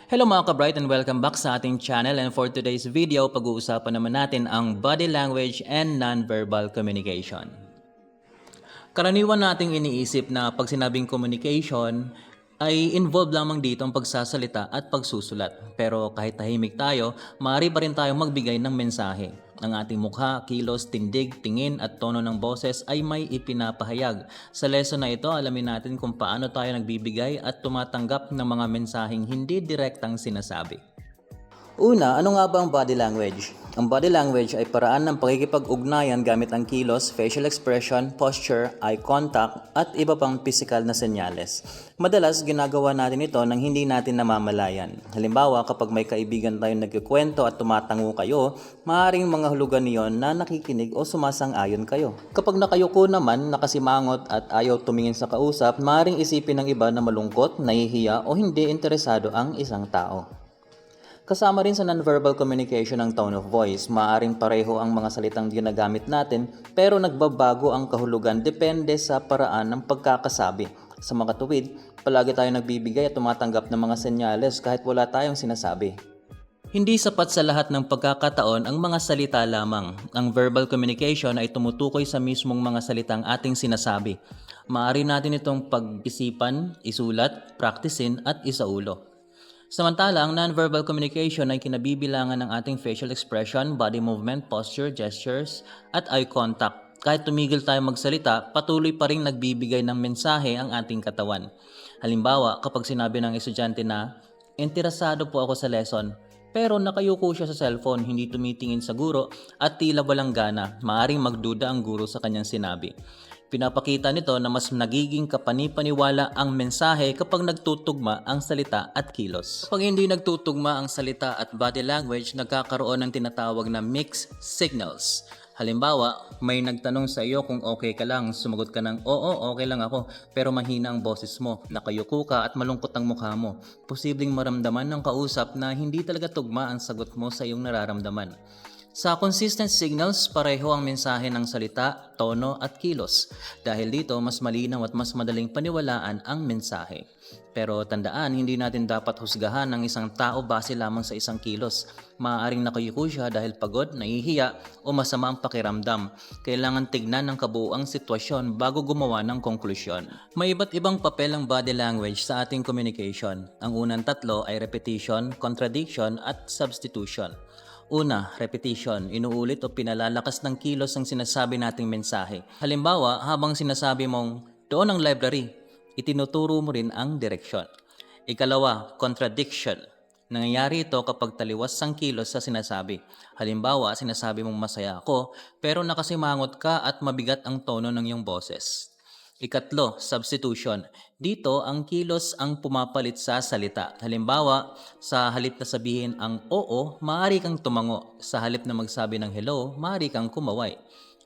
Hello mga ka-bright and welcome back sa ating channel, and for today's video, pag-uusapan naman natin ang body language and non-verbal communication. Karaniwan nating iniisip na pag sinabing communication ay involved lamang dito ang pagsasalita at pagsusulat. Pero kahit tahimik tayo, maaari pa rin tayong magbigay ng mensahe. Ang ating mukha, kilos, tindig, tingin at tono ng boses ay may ipinapahayag. Sa lesson na ito, alamin natin kung paano tayo nagbibigay at tumatanggap ng mga mensaheng hindi direktang sinasabi. Una, ano nga ba ang body language? Ang body language ay paraan ng pakikipag-ugnayan gamit ang kilos, facial expression, posture, eye contact, at iba pang physical na senyales. Madalas, ginagawa natin ito nang hindi natin namamalayan. Halimbawa, kapag may kaibigan tayong nagkikwento at tumatango kayo, maaaring mga hulugan niyon na nakikinig o sumasang-ayon kayo. Kapag nakayuko naman, nakasimangot at ayaw tumingin sa kausap, maaaring isipin ng iba na malungkot, nahihiya o hindi interesado ang isang tao. Kasama rin sa nonverbal communication ang tone of voice. Maaaring pareho ang mga salitang ginagamit natin pero nagbabago ang kahulugan depende sa paraan ng pagkakasabi. Sa makatuwid, palagi tayong nagbibigay at tumatanggap ng mga senyales kahit wala tayong sinasabi. Hindi sapat sa lahat ng pagkakataon ang mga salita lamang. Ang verbal communication ay tumutukoy sa mismong mga salitang ating sinasabi. Maaari natin itong pag-isipan, isulat, praktisin at isaulo. Samantala, ang non-verbal communication ay kinabibilangan ng ating facial expression, body movement, posture, gestures, at eye contact. Kahit tumigil tayo magsalita, patuloy pa rin nagbibigay ng mensahe ang ating katawan. Halimbawa, kapag sinabi ng estudyante na, "Interesado po ako sa lesson," pero nakayuko siya sa cellphone, hindi tumitingin sa guro at tila walang gana, maaaring magduda ang guro sa kanyang sinabi. Pinapakita nito na mas nagiging kapanipaniwala ang mensahe kapag nagtutugma ang salita at kilos. Kapag hindi nagtutugma ang salita at body language, nagkakaroon ng tinatawag na mixed signals. Halimbawa, may nagtanong sa iyo kung okay ka lang, sumagot ka ng oo, okay lang ako, pero mahina ang boses mo, nakayuko ka at malungkot ang mukha mo. Posibleng maramdaman ng kausap na hindi talaga tugma ang sagot mo sa iyong nararamdaman. Sa consistent signals, pareho ang mensahe ng salita, tono at kilos. Dahil dito, mas malinaw at mas madaling paniwalaan ang mensahe. Pero tandaan, hindi natin dapat husgahan ng isang tao base lamang sa isang kilos. Maaaring nakayuko siya dahil pagod, nahihiya o masama ang pakiramdam. Kailangan tignan ng kabuuang sitwasyon bago gumawa ng konklusyon. May iba't ibang papel ang body language sa ating communication. Ang unang tatlo ay repetition, contradiction at substitution. Una, repetition. Inuulit o pinalalakas ng kilos ang sinasabi nating mensahe. Halimbawa, habang sinasabi mong, "Doon ang library," itinuturo mo rin ang direksyon. Ikalawa, contradiction. Nangyayari ito kapag taliwas ang kilos sa sinasabi. Halimbawa, sinasabi mong masaya ako, pero nakasimangot ka at mabigat ang tono ng iyong boses. Ikatlo, substitution. Dito, ang kilos ang pumapalit sa salita. Halimbawa, sa halip na sabihin ang oo, maaari kang tumango. Sa halip na magsabi ng hello, maaari kang kumaway.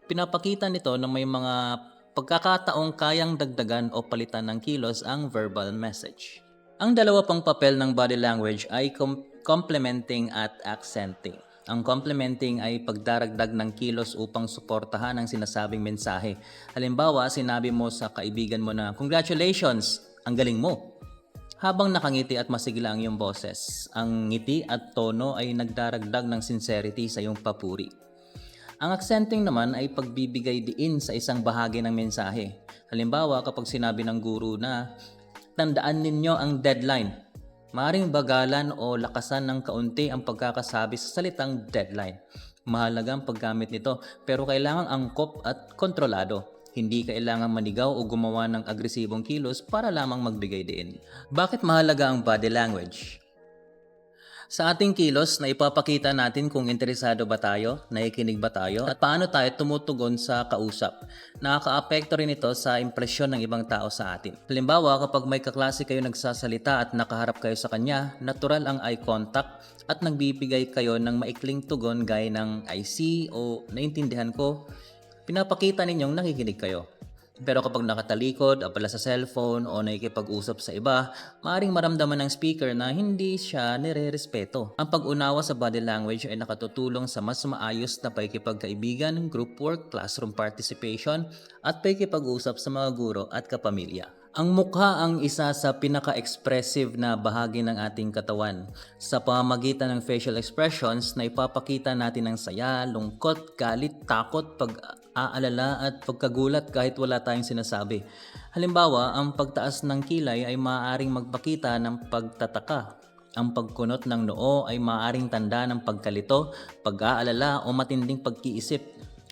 Pinapakita nito na may mga pagkakataong kayang dagdagan o palitan ng kilos ang verbal message. Ang dalawa pang papel ng body language ay complementing at accenting. Ang complementing ay pagdaragdag ng kilos upang suportahan ang sinasabing mensahe. Halimbawa, sinabi mo sa kaibigan mo na, "Congratulations, ang galing mo." Habang nakangiti at masigla ang iyong boses, ang ngiti at tono ay nagdaragdag ng sincerity sa iyong papuri. Ang accenting naman ay pagbibigay diin sa isang bahagi ng mensahe. Halimbawa, kapag sinabi ng guru na, "Tandaan ninyo ang deadline." Maaring bagalan o lakasan ng kaunti ang pagkakasabi sa salitang deadline. Mahalaga ang paggamit nito pero kailangang angkop at kontrolado. Hindi kailangan manigaw o gumawa ng agresibong kilos para lamang magbigay diin. Bakit mahalaga ang body language? Sa ating kilos na ipapakita natin kung interesado ba tayo, nakikinig ba tayo, at paano tayo tumutugon sa kausap. Nakakaapekto rin ito sa impresyon ng ibang tao sa atin. Halimbawa, kapag may kaklase kayo nagsasalita at nakaharap kayo sa kanya, natural ang eye contact at nagbibigay kayo ng maikling tugon gaya ng "I see" o "Naintindihan ko." Pinapakita ninyong nakikinig kayo. Pero kapag nakatalikod, abala sa cellphone o nakikipag-usap sa iba, maaaring maramdaman ng speaker na hindi siya nire-respeto. Ang pag-unawa sa body language ay nakatutulong sa mas maayos na pakikipagkaibigan, group work, classroom participation, at pakikipag-usap sa mga guro at kapamilya. Ang mukha ang isa sa pinaka-expressive na bahagi ng ating katawan. Sa pamamagitan ng facial expressions na ipapakita natin ang saya, lungkot, galit, takot, pag-aalala at pagkagulat kahit wala tayong sinasabi. Halimbawa, ang pagtaas ng kilay ay maaaring magpakita ng pagtataka. Ang pagkunot ng noo ay maaaring tanda ng pagkalito, pag-aalala o matinding pagkiisip.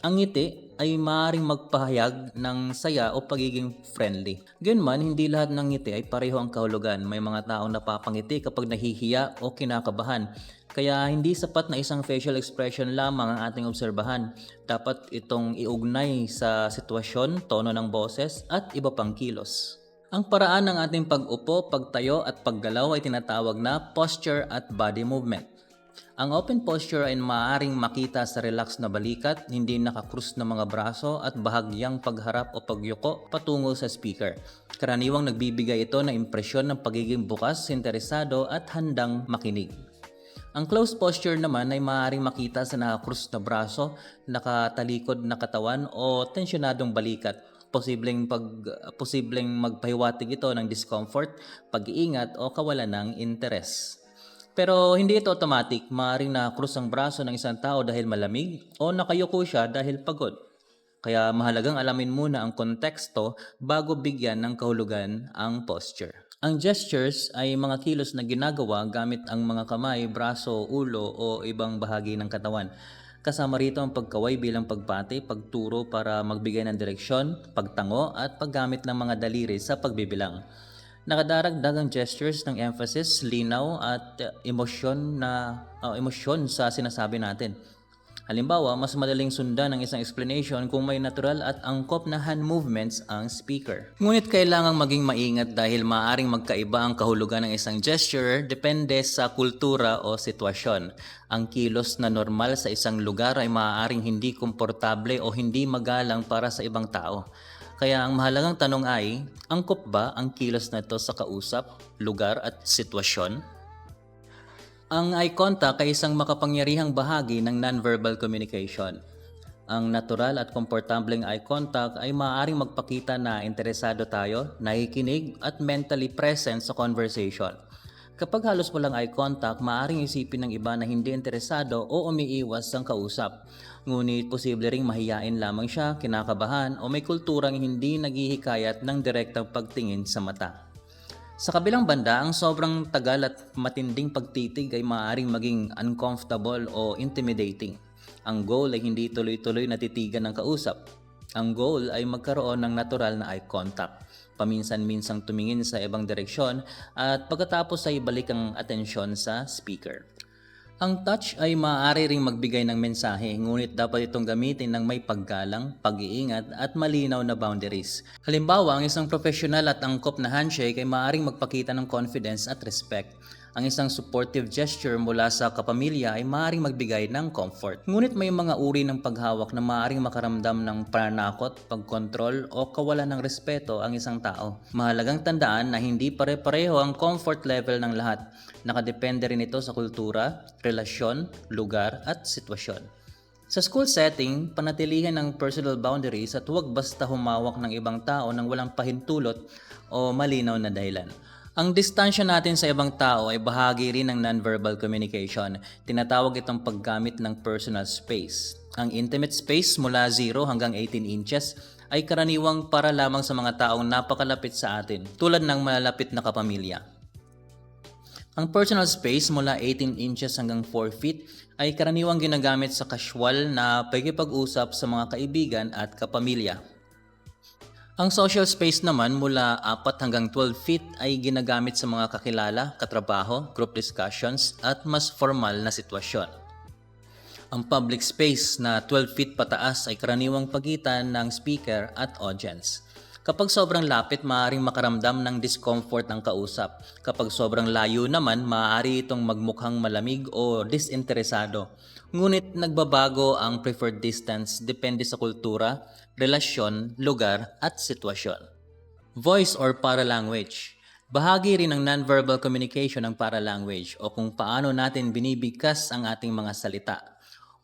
Ang ngiti ay maaaring magpahayag ng saya o pagiging friendly. Gayunman, hindi lahat ng ngiti ay pareho ang kahulugan. May mga taong napapangiti kapag nahihiya o kinakabahan. Kaya hindi sapat na isang facial expression lamang ang ating obserbahan. Dapat itong iugnay sa sitwasyon, tono ng boses at iba pang kilos. Ang paraan ng ating pag-upo, pagtayo at paggalaw ay tinatawag na posture at body movement. Ang open posture ay maaaring makita sa relax na balikat, hindi nakakrus na mga braso at bahagyang pagharap o pagyuko patungo sa speaker. Karaniwang nagbibigay ito ng impresyon ng pagiging bukas, interesado at handang makinig. Ang closed posture naman ay maaaring makita sa nakakrus na braso, nakatalikod na katawan o tensyonadong balikat. Posibleng magpahiwatig ito ng discomfort, pag-iingat o kawalan ng interes. Pero hindi ito automatic. Maaaring nakakrus ang braso ng isang tao dahil malamig o nakayuko siya dahil pagod. Kaya mahalagang alamin muna ang konteksto bago bigyan ng kahulugan ang posture. Ang gestures ay mga kilos na ginagawa gamit ang mga kamay, braso, ulo o ibang bahagi ng katawan. Kasama rito ang pagkaway bilang pagpati, pagturo para magbigay ng direksyon, pagtango at paggamit ng mga daliri sa pagbibilang. Nakadaragdag ang gestures ng emphasis, linaw at emosyon sa sinasabi natin. Halimbawa, mas madaling sundan ang isang explanation kung may natural at angkop na hand movements ang speaker. Ngunit kailangang maging maingat dahil maaaring magkaiba ang kahulugan ng isang gesture depende sa kultura o sitwasyon. Ang kilos na normal sa isang lugar ay maaaring hindi komportable o hindi magalang para sa ibang tao. Kaya ang mahalagang tanong ay, angkop ba ang kilos na ito sa kausap, lugar at sitwasyon? Ang eye contact ay isang makapangyarihang bahagi ng nonverbal communication. Ang natural at komportableng eye contact ay maaaring magpakita na interesado tayo, nakikinig at mentally present sa conversation. Kapag halos walang eye contact, maaaring isipin ng iba na hindi interesado o umiiwas ang kausap. Ngunit posible ring mahiyain lamang siya, kinakabahan o may kulturang hindi naghihikayat ng direktang pagtingin sa mata. Sa kabilang banda, ang sobrang tagal at matinding pagtitig ay maaaring maging uncomfortable o intimidating. Ang goal ay hindi tuloy-tuloy natitigan ng kausap. Ang goal ay magkaroon ng natural na eye contact. Paminsan-minsang tumingin sa ibang direksyon at pagkatapos ay balik ang atensyon sa speaker. Ang touch ay maaari ring magbigay ng mensahe, ngunit dapat itong gamitin ng may paggalang, pag-iingat at malinaw na boundaries. Halimbawa, ang isang professional at angkop na handshake ay maaaring magpakita ng confidence at respect. Ang isang supportive gesture mula sa kapamilya ay maaaring magbigay ng comfort. Ngunit may mga uri ng paghawak na maaaring makaramdam ng pananakot, pagkontrol o kawalan ng respeto ang isang tao. Mahalagang tandaan na hindi pare-pareho ang comfort level ng lahat. Nakadepende rin ito sa kultura, relasyon, lugar at sitwasyon. Sa school setting, panatilihin ang personal boundaries at huwag basta humawak ng ibang tao nang walang pahintulot o malinaw na dahilan. Ang distansya natin sa ibang tao ay bahagi rin ng nonverbal communication. Tinatawag itong paggamit ng personal space. Ang intimate space mula 0 hanggang 18 inches ay karaniwang para lamang sa mga taong napakalapit sa atin, tulad ng malalapit na kapamilya. Ang personal space mula 18 inches hanggang 4 feet ay karaniwang ginagamit sa casual na pakikipag-usap sa mga kaibigan at kapamilya. Ang social space naman mula 4 hanggang 12 feet ay ginagamit sa mga kakilala, katrabaho, group discussions at mas formal na sitwasyon. Ang public space na 12 feet pataas ay karaniwang pagitan ng speaker at audience. Kapag sobrang lapit, maaaring makaramdam ng discomfort ang kausap. Kapag sobrang layo naman, maaari itong magmukhang malamig o disinteresado. Ngunit nagbabago ang preferred distance depende sa kultura, relasyon, lugar at sitwasyon. Voice or paralanguage. Bahagi rin ng nonverbal communication ng paralanguage o kung paano natin binibigkas ang ating mga salita.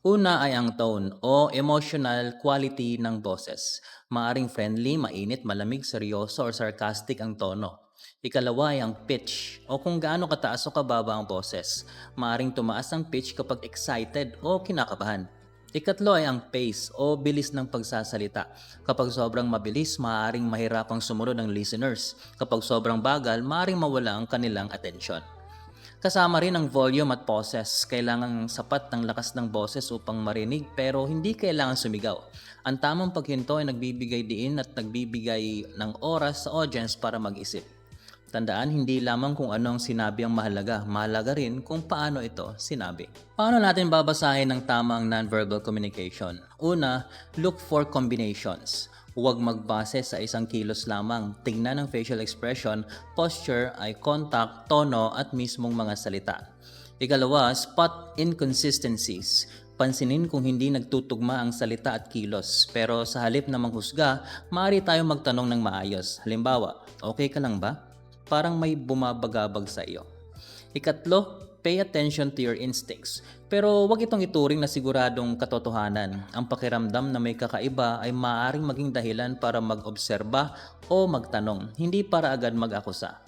Una ay ang tone o emotional quality ng boses. Maaring friendly, mainit, malamig, seryoso or sarcastic ang tono. Ikalawa ay ang pitch o kung gaano kataas o kababa ang boses. Maaring tumaas ang pitch kapag excited o kinakabahan. Ikatlo ay ang pace o bilis ng pagsasalita. Kapag sobrang mabilis, maaaring mahirapang sumunod ng listeners. Kapag sobrang bagal, maaaring mawala ang kanilang atensyon. Kasama rin ang volume at pauses. Kailangang sapat ng lakas ng boses upang marinig pero hindi kailangan sumigaw. Ang tamang paghinto ay nagbibigay diin at nagbibigay ng oras sa audience para mag-isip. Tandaan, hindi lamang kung ano ang sinabi ang mahalaga, mahalaga rin kung paano ito sinabi. Paano natin babasahin ng tama ang nonverbal communication? Una, look for combinations. Huwag magbase sa isang kilos lamang. Tingnan ang facial expression, posture, eye contact, tono at mismong mga salita. Ikalawa, spot inconsistencies. Pansinin kung hindi nagtutugma ang salita at kilos. Pero sa halip na manghusga, maaari tayong magtanong ng maayos. Halimbawa, okay ka lang ba? Parang may bumabagabag sa iyo. Ikatlo, pay attention to your instincts. Pero wag itong ituring na siguradong katotohanan. Ang pakiramdam na may kakaiba ay maaaring maging dahilan para mag-obserba o magtanong, hindi para agad mag-akusa.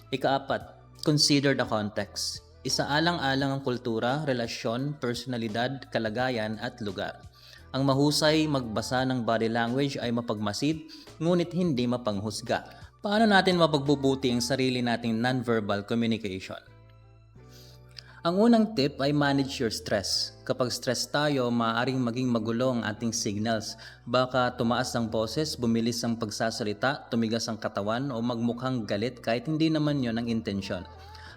Ikaapat, consider the context. Isaalang-alang ang kultura, relasyon, personalidad, kalagayan at lugar. Ang mahusay magbasa ng body language ay mapagmasid, ngunit hindi mapanghusga. Paano natin mapagbubuti ang sarili nating nonverbal communication? Ang unang tip ay manage your stress. Kapag stress tayo, maaaring maging magulo ang ating signals. Baka tumaas ang boses, bumilis ang pagsasalita, tumigas ang katawan o magmukhang galit kahit hindi naman yon ang intensyon.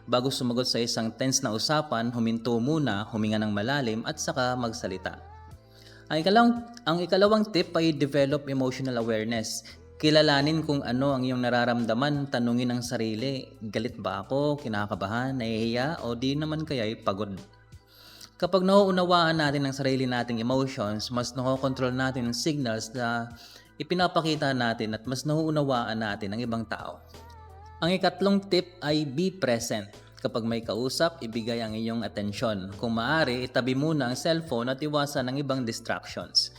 Bago sumagot sa isang tense na usapan, huminto muna, huminga ng malalim at saka magsalita. Ang ikalawang tip ay develop emotional awareness. Kilalanin kung ano ang iyong nararamdaman, tanungin ang sarili, galit ba ako, kinakabahan, nahihiya, o di naman kaya'y pagod. Kapag nauunawaan natin ang sarili nating emotions, mas nakokontrol natin ang signals na ipinapakita natin at mas nauunawaan natin ang ibang tao. Ang ikatlong tip ay be present. Kapag may kausap, ibigay ang iyong atensyon. Kung maaari, itabi muna ang cellphone at iwasan ang ibang distractions.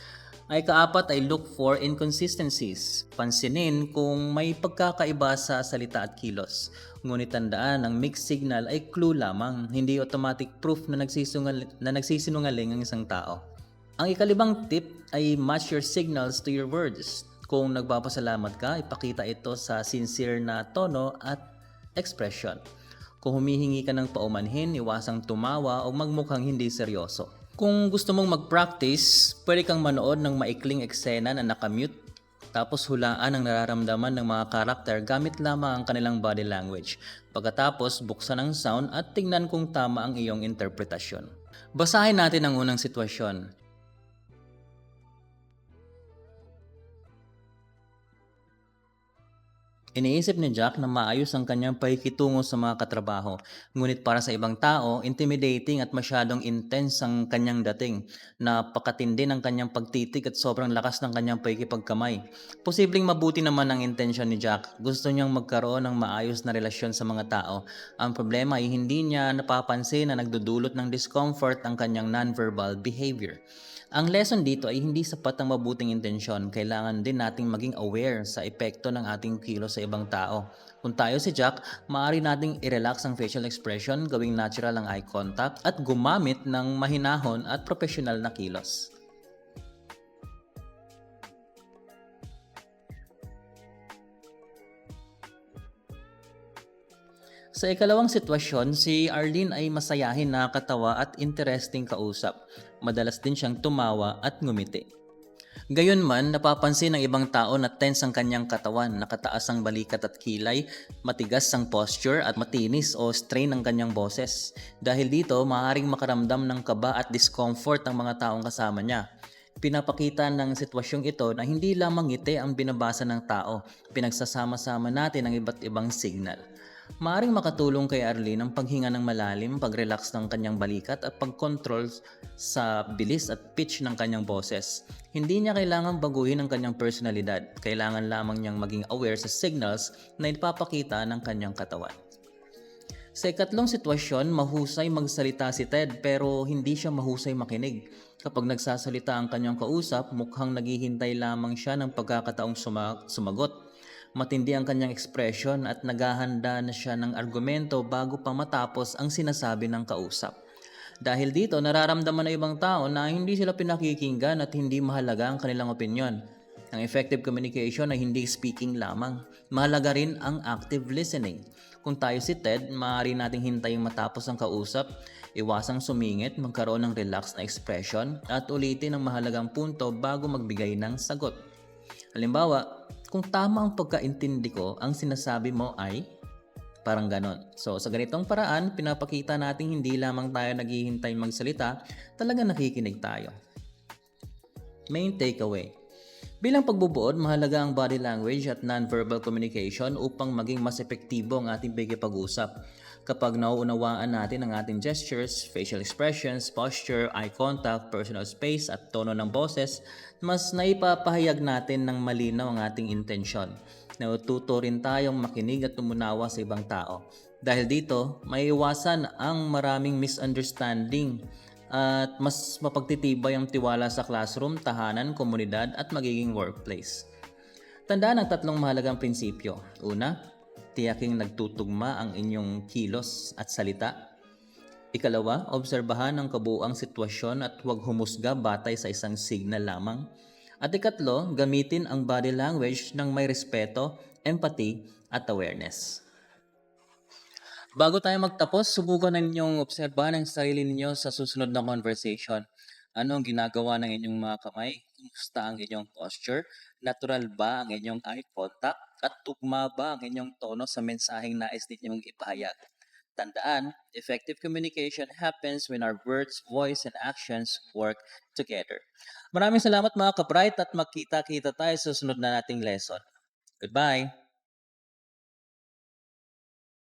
Ay kaapat ay look for inconsistencies. Pansinin kung may pagkakaiba sa salita at kilos. Ngunit tandaan, ang mixed signal ay clue lamang, hindi automatic proof na nagsisinungaling ang isang tao. Ang ikalibang tip ay match your signals to your words. Kung nagpapasalamat ka, ipakita ito sa sincere na tono at expression. Kung humihingi ka ng paumanhin, iwasang tumawa o magmukhang hindi seryoso. Kung gusto mong mag-practice, pwede kang manood ng maikling eksena na nakamute tapos hulaan ang nararamdaman ng mga karakter gamit lamang ang kanilang body language. Pagkatapos, buksan ang sound at tingnan kung tama ang iyong interpretasyon. Basahin natin ang unang sitwasyon. Iniisip ni Jack na maayos ang kanyang pakikitungo sa mga katrabaho, ngunit para sa ibang tao, intimidating at masyadong intense ang kanyang dating. Napakatindi ng kanyang pagtitig at sobrang lakas ng kanyang pakikipagkamay. Posibleng mabuti naman ang intensyon ni Jack. Gusto niyang magkaroon ng maayos na relasyon sa mga tao. Ang problema ay hindi niya napapansin na nagdudulot ng discomfort ang kanyang nonverbal behavior. Ang lesson dito ay hindi sapat ang mabuting intensyon. Kailangan din nating maging aware sa epekto ng ating kilos sa ibang tao. Kung tayo si Jack, maaari nating i-relax ang facial expression, gawing natural ang eye contact, at gumamit ng mahinahon at professional na kilos. Sa ikalawang sitwasyon, si Arlene ay masayahin, nakakatawa at interesting kausap. Madalas din siyang tumawa at ngumiti. Gayunman, napapansin ng ibang tao na tense ang kanyang katawan, nakataas ang balikat at kilay, matigas ang posture at matinis o strain ang kanyang boses. Dahil dito, maaaring makaramdam ng kaba at discomfort ang mga taong kasama niya. Pinapakita ng sitwasyong ito na hindi lamang ngiti ang binabasa ng tao, pinagsasama-sama natin ang iba't ibang signal. Maaring makatulong kay Arlene ang paghinga ng malalim, pag-relax ng kanyang balikat at pag-control sa bilis at pitch ng kanyang boses. Hindi niya kailangang baguhin ang kanyang personalidad, kailangan lamang niyang maging aware sa signals na ipapakita ng kanyang katawan. Sa ikatlong sitwasyon, mahusay magsalita si Ted pero hindi siya mahusay makinig. Kapag nagsasalita ang kanyang kausap, mukhang naghihintay lamang siya ng pagkakataong sumagot. Matindi ang kanyang ekspresyon at naghahanda na siya ng argumento bago pa matapos ang sinasabi ng kausap. Dahil dito, nararamdaman ng ibang tao na hindi sila pinakikinggan at hindi mahalaga ang kanilang opinyon. Ang effective communication ay hindi speaking lamang. Mahalaga rin ang active listening. Kung tayo si Ted, maaari nating hintayin matapos ang kausap, iwasang sumingit, magkaroon ng relaxed na expression, at ulitin ang mahalagang punto bago magbigay ng sagot. Halimbawa, kung tama ang pagkaintindi ko, ang sinasabi mo ay parang ganon. So, sa ganitong paraan, pinapakita natin hindi lamang tayo naghihintay magsalita, talaga nakikinig tayo. Main takeaway. Bilang pagbubuod, mahalaga ang body language at non-verbal communication upang maging mas epektibo ang ating pag-usap. Kapag nauunawaan natin ang ating gestures, facial expressions, posture, eye contact, personal space at tono ng boses, mas naipapahayag natin ng malinaw ang ating intensyon. Natututo rin tayong makinig at tumunawa sa ibang tao. Dahil dito, maiiwasan ang maraming misunderstanding at mas mapagtitibay ang tiwala sa classroom, tahanan, komunidad at magiging workplace. Tandaan ang tatlong mahalagang prinsipyo. Una, tiyaking nagtutugma ang inyong kilos at salita. Ikalawa, obserbahan ang kabuuang sitwasyon at huwag humusga batay sa isang signal lamang. At ikatlo, gamitin ang body language ng may respeto, empathy at awareness. Bago tayo magtapos, subukan na ninyong obserbahan ang sarili ninyo sa susunod na conversation. Ano ang ginagawa ng inyong mga kamay? Kumusta ang inyong posture? Natural ba ang inyong eye contact? At tugma ba ang inyong tono sa mensaheng nais ninyong ipahayag? Tandaan, effective communication happens when our words, voice, and actions work together. Maraming salamat mga ka-bright at magkita-kita tayo sa susunod na nating lesson. Goodbye!